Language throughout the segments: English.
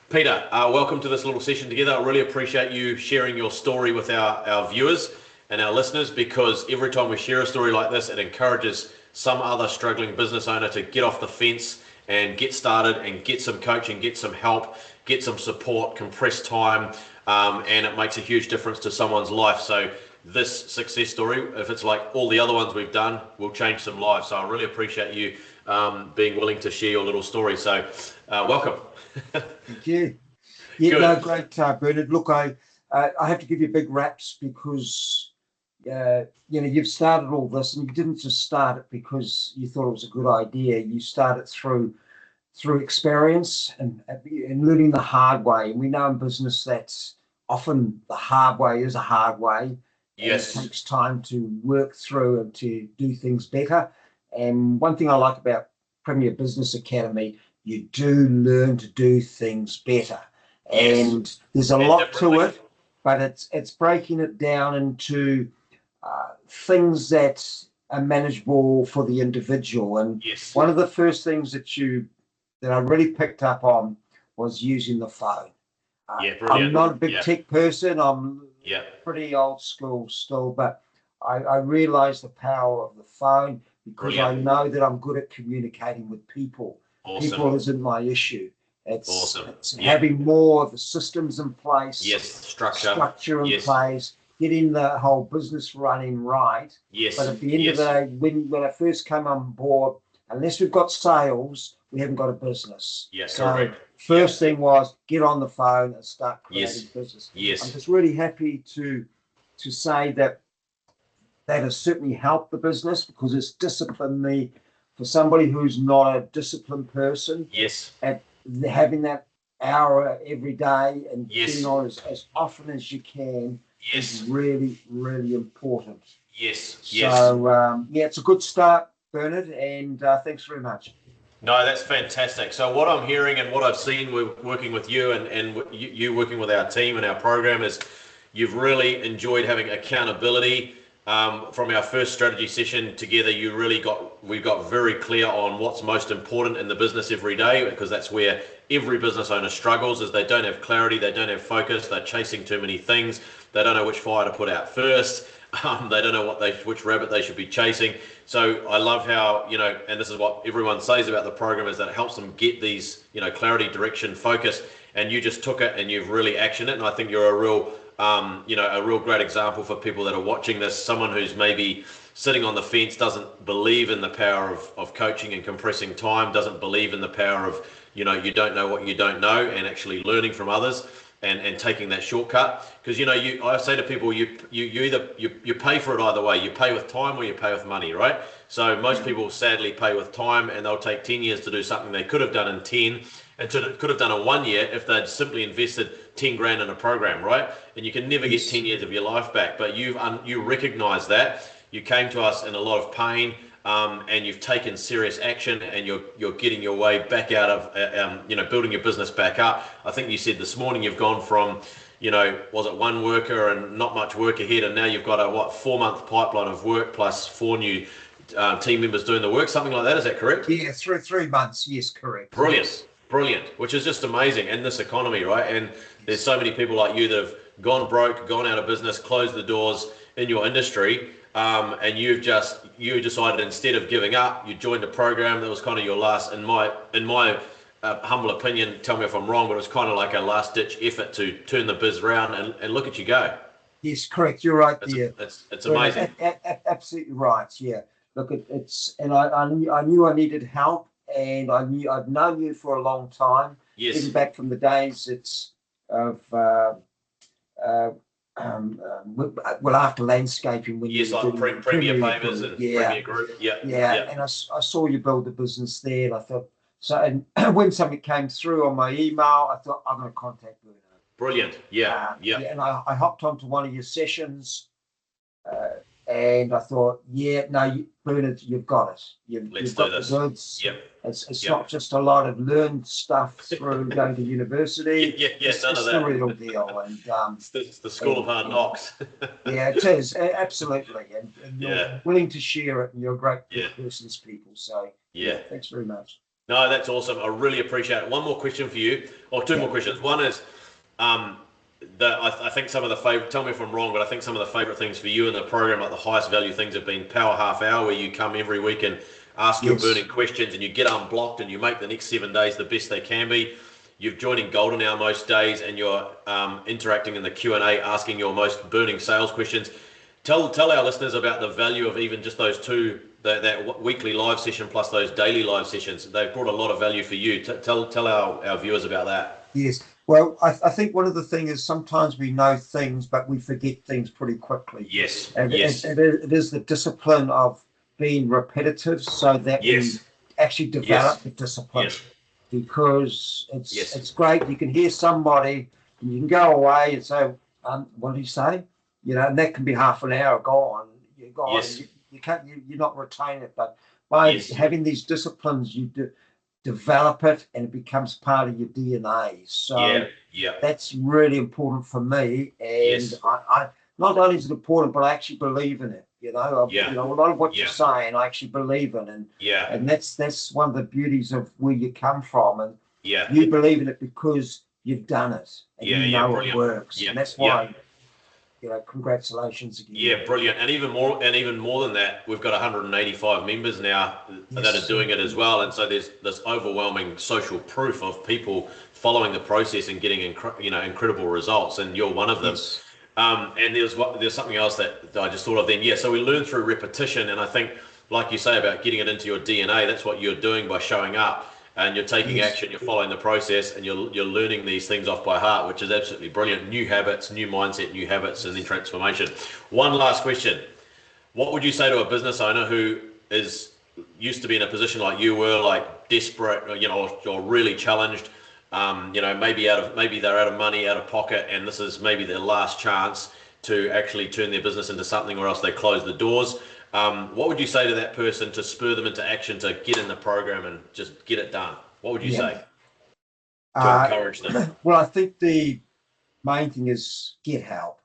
Peter, welcome to this little session together. I really appreciate you sharing your story with our viewers and our listeners, because every time we share a story like this, it encourages some other struggling business owner to get off the fence and get started and get some coaching, get some help, get some support, compress time, and it makes a huge difference to someone's life. So this success story, if it's like all the other ones we've done, will change some lives. So I really appreciate you being willing to share your little story. So welcome. Thank you. Yeah, Good. no, great, Bernard. Look, I have to give you big raps because you've started all this, and you didn't just start it because you thought it was a good idea. You started through experience and learning the hard way. And we know in business that's often the hard way is a hard way. Yes. And it takes time to work through and to do things better. And one thing I like about Premier Business Academy, you do learn to do things better. Yes. And there's a lot to it, but it's breaking it down into things that are manageable for the individual. And Yes. one of the first things that I really picked up on was using the phone. Brilliant. I'm not a big tech person. I'm Yeah. pretty old school still, but I realize the power of the phone because Brilliant. I know that I'm good at communicating with people. Awesome. People isn't my issue. It's Awesome. having more of the systems in place. Yes. Structure in place, getting the whole business running right. Yes. But at the end of the day, when I first came on board, unless we've got sales, we haven't got a business. Yes. So Correct. first thing was get on the phone and start creating business. Yes. I'm just really happy to say that has certainly helped the business because it's disciplined me. For somebody who's not a disciplined person, Yes. at having that hour every day and getting on as often as you can is really, really important. Yes. So, it's a good start, Bernard, and thanks very much. No, that's fantastic. So what I'm hearing and what I've seen working with you and you working with our team and our program is you've really enjoyed having accountability. From our first strategy session together, we got very clear on what's most important in the business every day, because that's where every business owner struggles, is they don't have clarity, they don't have focus, they're chasing too many things, they don't know which fire to put out first, they don't know which rabbit they should be chasing. So I love how, and this is what everyone says about the program, is that it helps them get these, clarity, direction, focus, and you just took it and you've really actioned it. And I think you're a real great example for people that are watching this. Someone who's maybe sitting on the fence, doesn't believe in the power of coaching and compressing time, doesn't believe in the power of, you don't know what you don't know, and actually learning from others and taking that shortcut. Because, I say to people, you pay for it either way. You pay with time or you pay with money, right? So most people sadly pay with time, and they'll take 10 years to do something they could have done in 10 and could have done in 1 year if they'd simply invested 10 grand in a program, right? And you can never get 10 years of your life back. But you recognize that. You came to us in a lot of pain, and you've taken serious action, and you're getting your way back out of, building your business back up. I think you said this morning you've gone from, was it one worker and not much work ahead, and now you've got a 4-month pipeline of work plus 4 new team members doing the work, something like that. Is that correct? Yeah, 3 months. Yes, correct. Brilliant, which is just amazing in this economy, right? And there's so many people like you that have gone broke, gone out of business, closed the doors in your industry, and you decided, instead of giving up, you joined a program that was kind of your last, in my humble opinion, tell me if I'm wrong, but it was kind of like a last ditch effort to turn the biz around, and look at you go. Yes, correct. You're right there. It's amazing. Absolutely right. Yeah. Look, and I knew I needed help, and I've known you for a long time. Yes. Even back from the days after landscaping, when yes, you like were doing Premier Pavers and Premier Group. Yeah. And I saw you build the business there, and I thought so. And when something came through on my email, I thought I'm going to contact Bruno. Brilliant. Yeah. And I hopped onto one of your sessions. And I thought, Bernard, you've got it. You've got the goods. Yep. It's not just a lot of learned stuff through going to university. It's none of that. It's the real deal. And it's the school of hard knocks. Yeah, it is absolutely. And you're willing to share it, and you're a great person as people. So thanks very much. No, that's awesome. I really appreciate it. One more question for you, or two more questions. One is, um, I think some of the favorite, tell me if I'm wrong, but I think some of the favorite things for you in the program, like the highest value things, have been Power Half Hour, where you come every week and ask your Yes. burning questions and you get unblocked and you make the next 7 days the best they can be. You've joined in Golden Hour most days and you're interacting in the Q&A, asking your most burning sales questions. Tell our listeners about the value of even just those two, that weekly live session plus those daily live sessions. They've brought a lot of value for you. Tell our viewers about that. Yes. Well, I think one of the things is sometimes we know things, but we forget things pretty quickly. Yes. And Yes. it is the discipline of being repetitive so that we Yes. actually develop Yes. the discipline. Yes. Because Yes. it's great. You can hear somebody and you can go away and say, what did he say? You know, and that can be half an hour gone. You're gone. Yes. You can't, you're not retaining it. But by Yes. having these disciplines, you develop it and it becomes part of your DNA. So Yeah. Yeah. that's really important for me. And Yes. I not only is it important, but I actually believe in it. Yeah. You know, a lot of what Yeah. you're saying, I actually believe in, and Yeah. that's one of the beauties of where you come from, and Yeah. you believe in it because you've done it and Yeah. you Yeah. know it Brilliant. works, Yeah. and that's Yeah. why, congratulations again. Yeah, brilliant. And even more than that, we've got 185 members now that Yes. are doing it as well. And so there's this overwhelming social proof of people following the process and getting incredible results. And you're one of them. Yes. And there's something else that I just thought of then. Yeah, so we learn through repetition, and I think, like you say about getting it into your DNA, that's what you're doing by showing up and you're taking Yes. action. You're following the process, and you're learning these things off by heart, which is absolutely brilliant. New habits, new mindset, new habits, and then transformation. One last question: what would you say to a business owner who is used to be in a position like you were, like desperate, or really challenged? Maybe they're out of money, out of pocket, and this is maybe their last chance to actually turn their business into something, or else they close the doors. What would you say to that person to spur them into action to get in the program and just get it done? What would you say to encourage them? Well, I think the main thing is get help.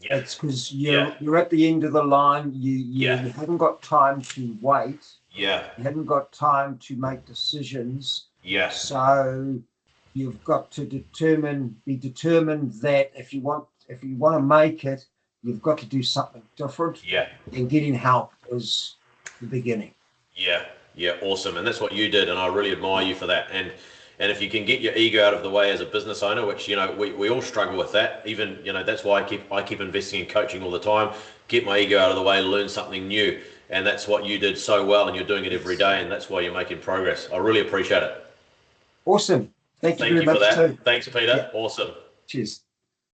Yeah. It's because you're at the end of the line. You haven't got time to wait. Yeah. You haven't got time to make decisions. Yeah. So you've got to be determined that if you want to make it, you've got to do something different. Yeah. And getting help is the beginning. Yeah. Yeah. Awesome. And that's what you did, and I really admire you for that. And if you can get your ego out of the way as a business owner, which we all struggle with that. Even that's why I keep investing in coaching all the time. Get my ego out of the way, learn something new, and that's what you did so well, and you're doing it every day, and that's why you're making progress. I really appreciate it. Awesome. Thank you very for much that. too. Thanks, Peter. Yeah. Awesome. Cheers.